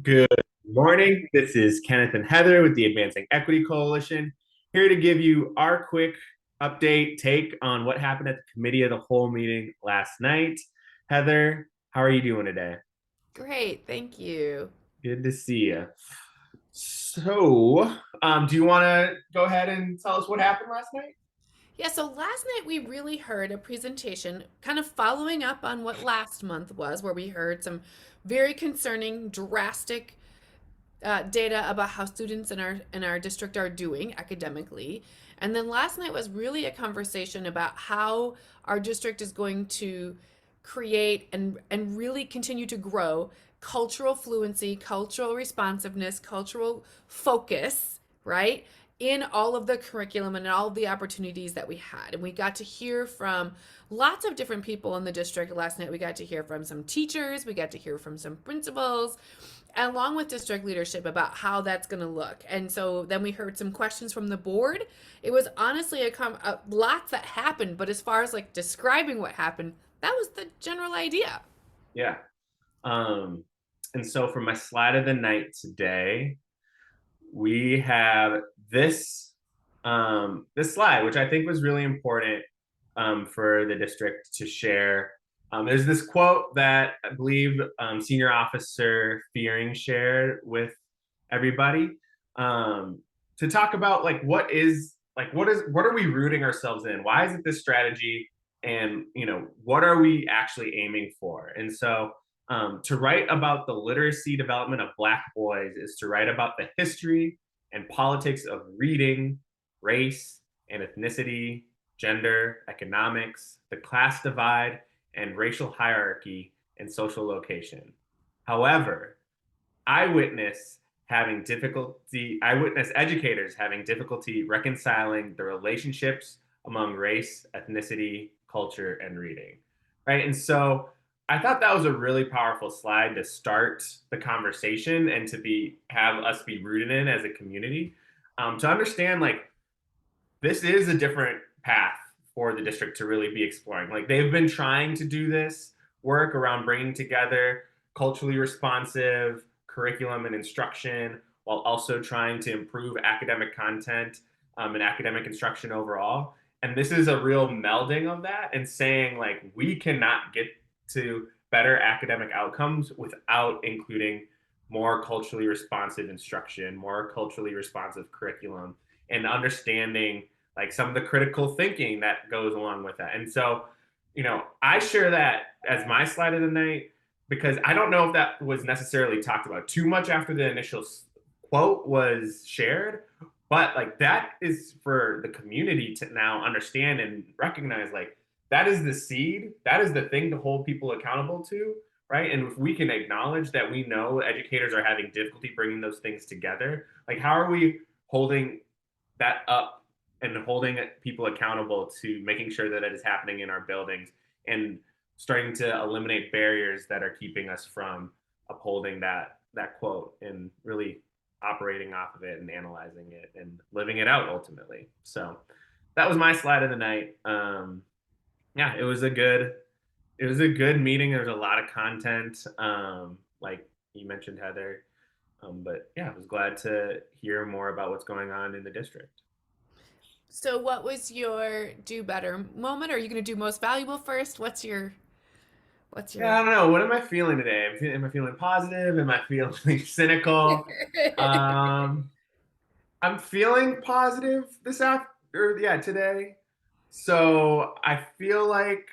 Good morning. This is Kenneth and Heather with the Advancing Equity Coalition, here to give you our quick take on what happened at the Committee of the Whole meeting last night. Heather, how are you doing today? Great, thank you. Good to see you. Do you want to go ahead and tell us what happened last night? Yeah, so last night we really heard a presentation kind of following up on what last month was, where we heard some very concerning, drastic data about how students in our district are doing academically. And then last night was really a conversation about how our district is going to create and really continue to grow cultural fluency, cultural responsiveness, cultural focus, right? In all of the curriculum and all of the opportunities that we had. And we got to hear from lots of different people in the district last night. We got to hear from some teachers, we got to hear from some principals, along with district leadership about how that's going to look. And so then we heard some questions from the board. It was honestly a lot that happened, but as far as like describing what happened, that was the general idea. Yeah. Um, and so for my slide of the night today, we have this slide, which I think was really important for the district to share. There's this quote that I believe Senior Officer Fearing shared with everybody to talk about what are we rooting ourselves in? Why is it this strategy? And what are we actually aiming for? And so to write about the literacy development of Black boys is to write about the history and politics of reading, race and ethnicity, gender, economics, the class divide, and racial hierarchy and social location. However, I witness educators having difficulty reconciling the relationships among race, ethnicity, culture, and reading. Right. And so I thought that was a really powerful slide to start the conversation and to have us be rooted in as a community, to understand like this is a different path for the district to really be exploring. Like they've been trying to do this work around bringing together culturally responsive curriculum and instruction while also trying to improve academic content and academic instruction overall. And this is a real melding of that and saying like we cannot get to better academic outcomes without including more culturally responsive instruction, more culturally responsive curriculum, and understanding like some of the critical thinking that goes along with that. And so, I share that as my slide of the night because I don't know if that was necessarily talked about too much after the initial quote was shared, but like that is for the community to now understand and recognize like that is the seed, that is the thing to hold people accountable to, right? And if we can acknowledge that we know educators are having difficulty bringing those things together, like how are we holding that up and holding people accountable to making sure that it is happening in our buildings and starting to eliminate barriers that are keeping us from upholding that quote and really operating off of it and analyzing it and living it out ultimately. So that was my slide of the night. Yeah, it was a good meeting. There was a lot of content, like you mentioned, Heather. But yeah, I was glad to hear more about what's going on in the district. So what was your do better moment? Are you going to do most valuable first? What's your Yeah, I don't know. What am I feeling today? Am I feeling positive? Am I feeling cynical? Um, I'm feeling positive today. So I feel like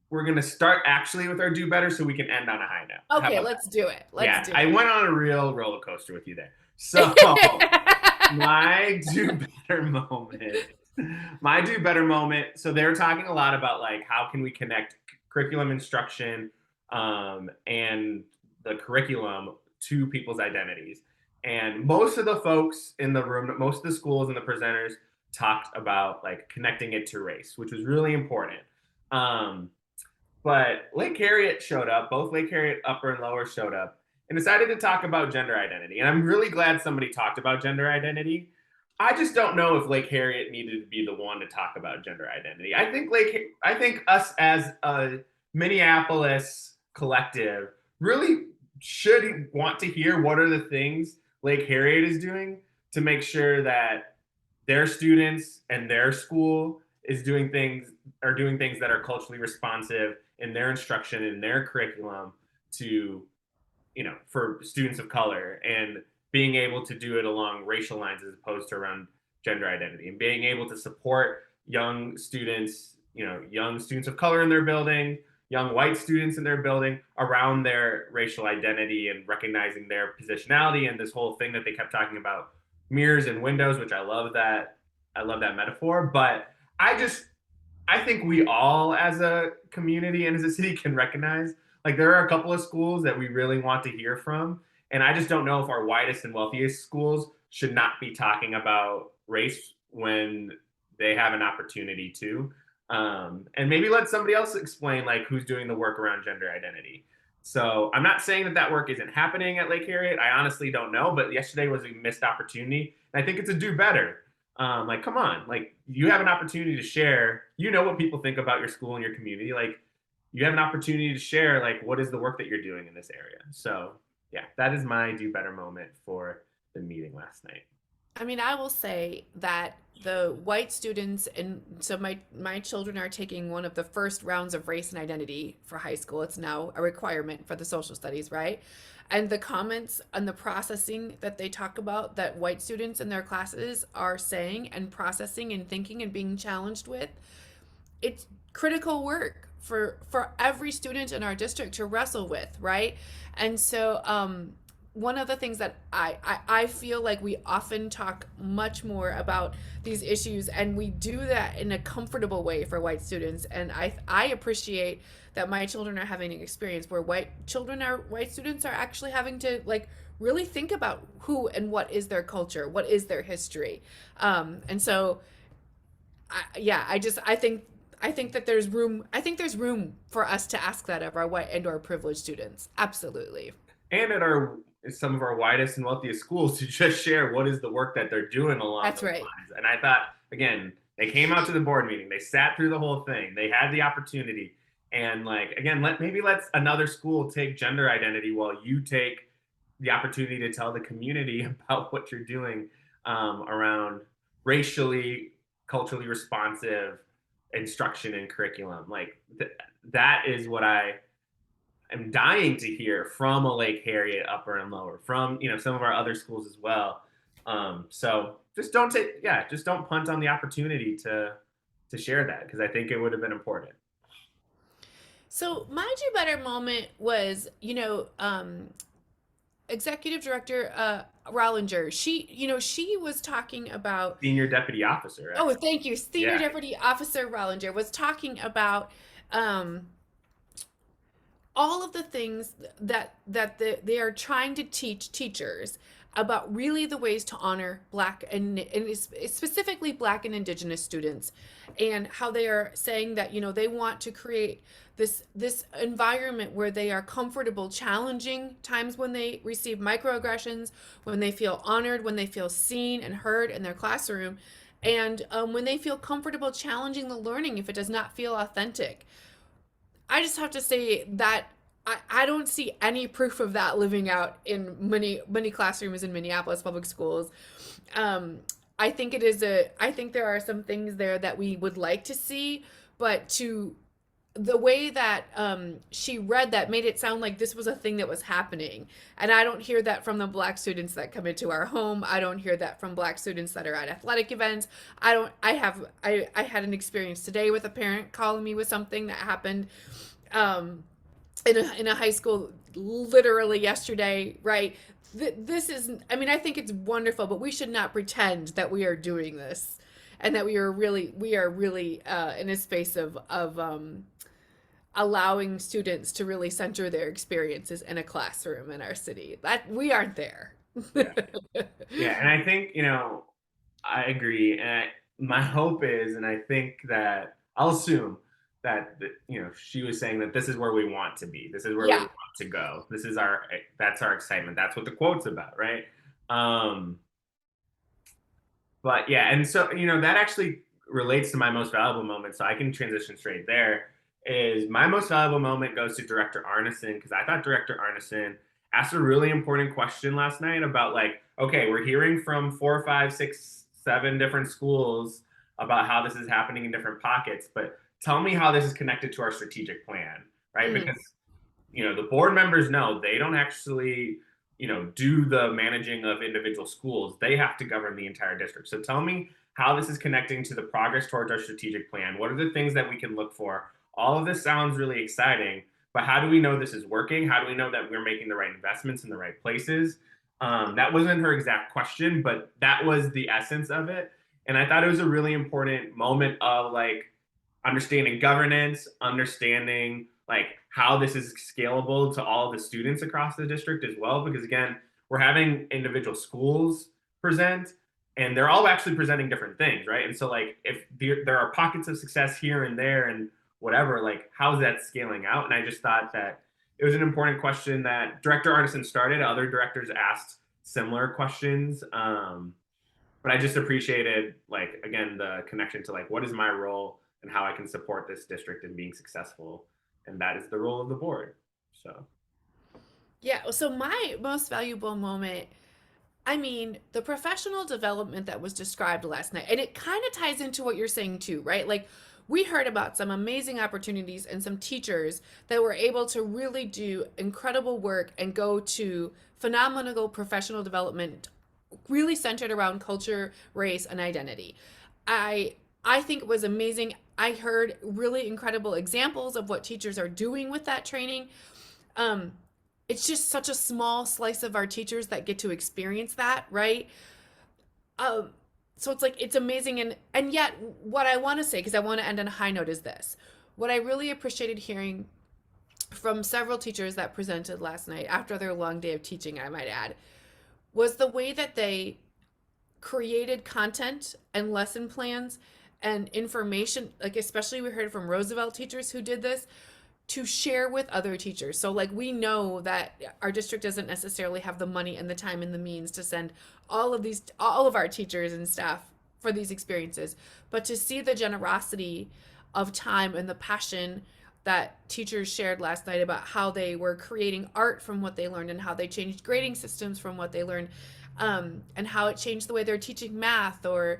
we're gonna start actually with our do better so we can end on a high note. How Okay, about let's do it. that? Let's Yeah, do I it. went on a real roller coaster with you there. So my do better moment. My do better moment. So they were talking a lot about like how can we connect curriculum instruction and the curriculum to people's identities. And most of the folks in the room, most of the schools and the presenters talked about like connecting it to race, which was really important. Um, but Lake Harriet showed up. Both Lake Harriet Upper and Lower showed up and decided to talk about gender identity. And I'm really glad somebody talked about gender identity. I just don't know if Lake Harriet needed to be the one to talk about gender identity. I think us as a Minneapolis collective really should want to hear what are the things Lake Harriet is doing to make sure that their students and their school is doing things that are culturally responsive in their instruction in their curriculum to for students of color, and being able to do it along racial lines as opposed to around gender identity, and being able to support young students of color in their building, young white students in their building around their racial identity and recognizing their positionality, and this whole thing that they kept talking about mirrors and windows, which I love that metaphor. But I think we all as a community and as a city can recognize like there are a couple of schools that we really want to hear from. And I just don't know if our widest and wealthiest schools should not be talking about race when they have an opportunity to. And maybe let somebody else explain like who's doing the work around gender identity. So I'm not saying that that work isn't happening at Lake Harriet. I honestly don't know, but yesterday was a missed opportunity. And I think it's a do better. Like, come on, like you have an opportunity to share. You know what people think about your school and your community. Like, you have an opportunity to share like what is the work that you're doing in this area. So yeah, that is my do better moment for the meeting last night. I mean, I will say that the white students, and so my children are taking one of the first rounds of race and identity for high school. It's now a requirement for the social studies, right? And the comments and the processing that they talk about that white students in their classes are saying and processing and thinking and being challenged with, it's critical work for every student in our district to wrestle with, right? And so one of the things that I feel like we often talk much more about these issues, and we do that in a comfortable way for white students. And I appreciate that my children are having an experience where white students are actually having to like really think about who and what is their culture, what is their history. And so yeah, I think that there's room. I think there's room for us to ask that of our white and or privileged students. Absolutely. And at our some of our widest and wealthiest schools to just share what is the work that they're doing along That's those right. lines. And I thought, again, they came out to the board meeting, they sat through the whole thing, they had the opportunity. And like again, let's another school take gender identity while you take the opportunity to tell the community about what you're doing around racially, culturally responsive instruction and curriculum. Like that is what I am dying to hear from a Lake Harriet upper and lower, from some of our other schools as well. So just don't punt on the opportunity to share that, because I think it would have been important. So my do better moment was, executive director Rollinger. She was talking about. Senior deputy officer, Oh, actually. thank you. Senior Yeah, Deputy Officer Rollinger was talking about um, all of the things they are trying to teach teachers about really the ways to honor Black and specifically Black and Indigenous students, and how they are saying that they want to create this environment where they are comfortable challenging times when they receive microaggressions, when they feel honored, when they feel seen and heard in their classroom, and when they feel comfortable challenging the learning if it does not feel authentic. I just have to say that I don't see any proof of that living out in many classrooms in Minneapolis public schools. I think I think there are some things there that we would like to see, but to the way that she read that made it sound like this was a thing that was happening. And I don't hear that from the Black students that come into our home. I don't hear that from Black students that are at athletic events. I had an experience today with a parent calling me with something that happened in a high school literally yesterday, right? This is, I mean, I think it's wonderful, but we should not pretend that we are doing this and that we are really in a space of allowing students to really center their experiences in a classroom in our city. That we aren't there. yeah, yeah. And I think I agree. And my hope is, and I think that I'll assume that she was saying that this is where we want to be. This is where we Yeah. want to go. That's our excitement. That's what the quote's about, right? Um, but yeah, and so that actually relates to my most valuable moment. So I can transition straight there. Is my most valuable moment goes to Director Arneson, because I thought Director Arneson asked a really important question last night about like, okay, we're hearing from 4, 5, 6, 7 different schools about how this is happening in different pockets, but tell me how this is connected to our strategic plan, right? Mm. Because the board members know they don't actually do the managing of individual schools. They have to govern the entire district. So tell me how this is connecting to the progress towards our strategic plan. What are the things that we can look for? All of this sounds really exciting, but how do we know this is working? How do we know that we're making the right investments in the right places? That wasn't her exact question, but that was the essence of it. And I thought it was a really important moment of like understanding governance, understanding like how this is scalable to all the students across the district as well. Because again, we're having individual schools present and they're all actually presenting different things, right? And so like if there are pockets of success here and there and whatever, like how's that scaling out? And I just thought that it was an important question that Director Arneson started. Other directors asked similar questions. But I just appreciated like again the connection to like what is my role and how I can support this district in being successful, and that is the role of the board. So Yeah, so my most valuable moment, I mean, the professional development that was described last night, and it kind of ties into what you're saying too, right? Like, we heard about some amazing opportunities and some teachers that were able to really do incredible work and go to phenomenal professional development, really centered around culture, race, and identity. I I think it was amazing. I heard really incredible examples of what teachers are doing with that training. Um, it's just such a small slice of our teachers that get to experience that, right? Um, so it's like it's amazing, and yet what I want to say, because I want to end on a high note, is this: what I really appreciated hearing from several teachers that presented last night after their long day of teaching, I might add, was the way that they created content and lesson plans and information, like especially we heard from Roosevelt teachers who did this, to share with other teachers. So like we know that our district doesn't necessarily have the money and the time and the means to send all of our teachers and staff for these experiences, but to see the generosity of time and the passion that teachers shared last night about how they were creating art from what they learned and how they changed grading systems from what they learned, and how it changed the way they're teaching math or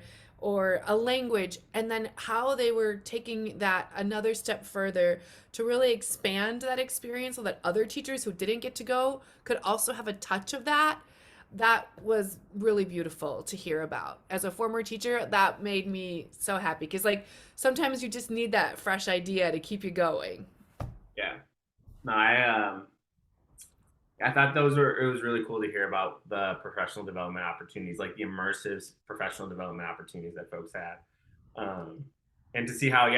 a language, and then how they were taking that another step further to really expand that experience so that other teachers who didn't get to go could also have a touch of that. That was really beautiful to hear about. As a former teacher, that made me so happy because like sometimes you just need that fresh idea to keep you going. yeah, no, I thought it was really cool to hear about the professional development opportunities, like the immersive professional development opportunities that folks had, um, and to see how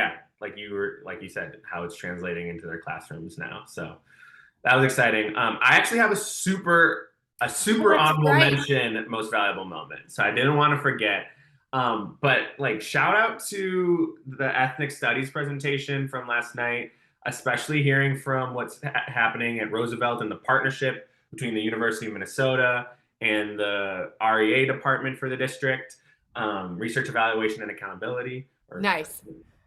like you said how it's translating into their classrooms now. So that was exciting. I actually have a Oh, super that's honorable right. mention most valuable moment. So I didn't want to forget. But like shout out to the ethnic studies presentation from last night, especially hearing from what's happening at Roosevelt and the partnership between the University of Minnesota and the REA department for the district, research evaluation and accountability. Or Nice.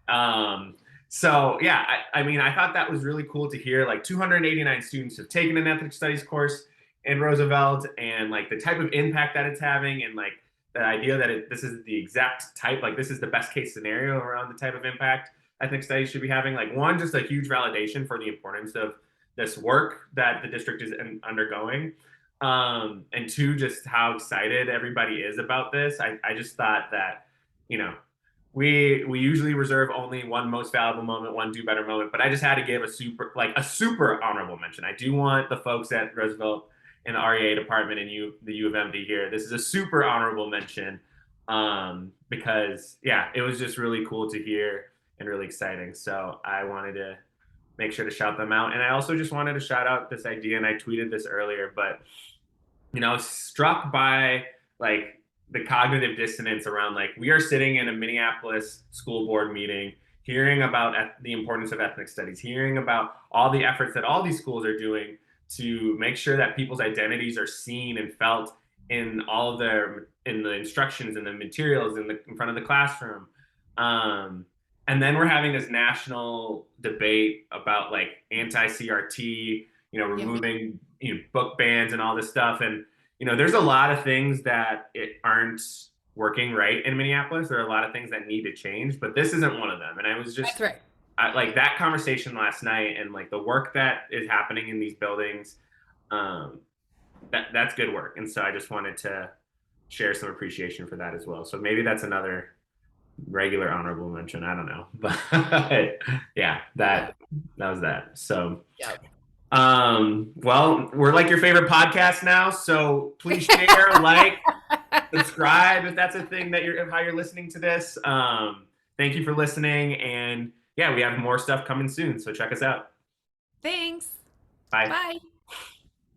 um, so yeah, I mean, I thought that was really cool to hear. Like 289 students have taken an ethnic studies course in Roosevelt, and like the type of impact that it's having, and like the idea that this is the exact type, like this is the best case scenario around the type of impact ethnic studies should be having. Like one, just a huge validation for the importance of this work that the district is undergoing. And two, just how excited everybody is about this. I just thought that, you know, we usually reserve only one most valuable moment, one do better moment, but I just had to give a super honorable mention. I do want the folks at Roosevelt and the REA department and the U of M to hear this is a super honorable mention, because yeah, it was just really cool to hear and really exciting. So I wanted to make sure to shout them out, and I also just wanted to shout out this idea, and I tweeted this earlier, but struck by like the cognitive dissonance around like we are sitting in a Minneapolis school board meeting hearing about the importance of ethnic studies, hearing about all the efforts that all these schools are doing to make sure that people's identities are seen and felt in all of in the instructions and the materials in front of the classroom. Um, and then we're having this national debate about like anti-CRT, Yeah. removing book bans and all this stuff. And there's a lot of things that aren't working right in Minneapolis. There are a lot of things that need to change, but this isn't one of them. And I was That's just right. like that conversation last night, and like the work that is happening in these buildings. Um, that's good work. And so I just wanted to share some appreciation for that as well. So maybe that's another regular honorable mention. I don't know, but yeah, Yeah. that was that. So, Yeah. well, we're like your favorite podcast now. So please share, like, subscribe if that's a thing that how you're listening to this. Thank you for listening, and yeah, we have more stuff coming soon. So check us out. Thanks. Bye. Bye.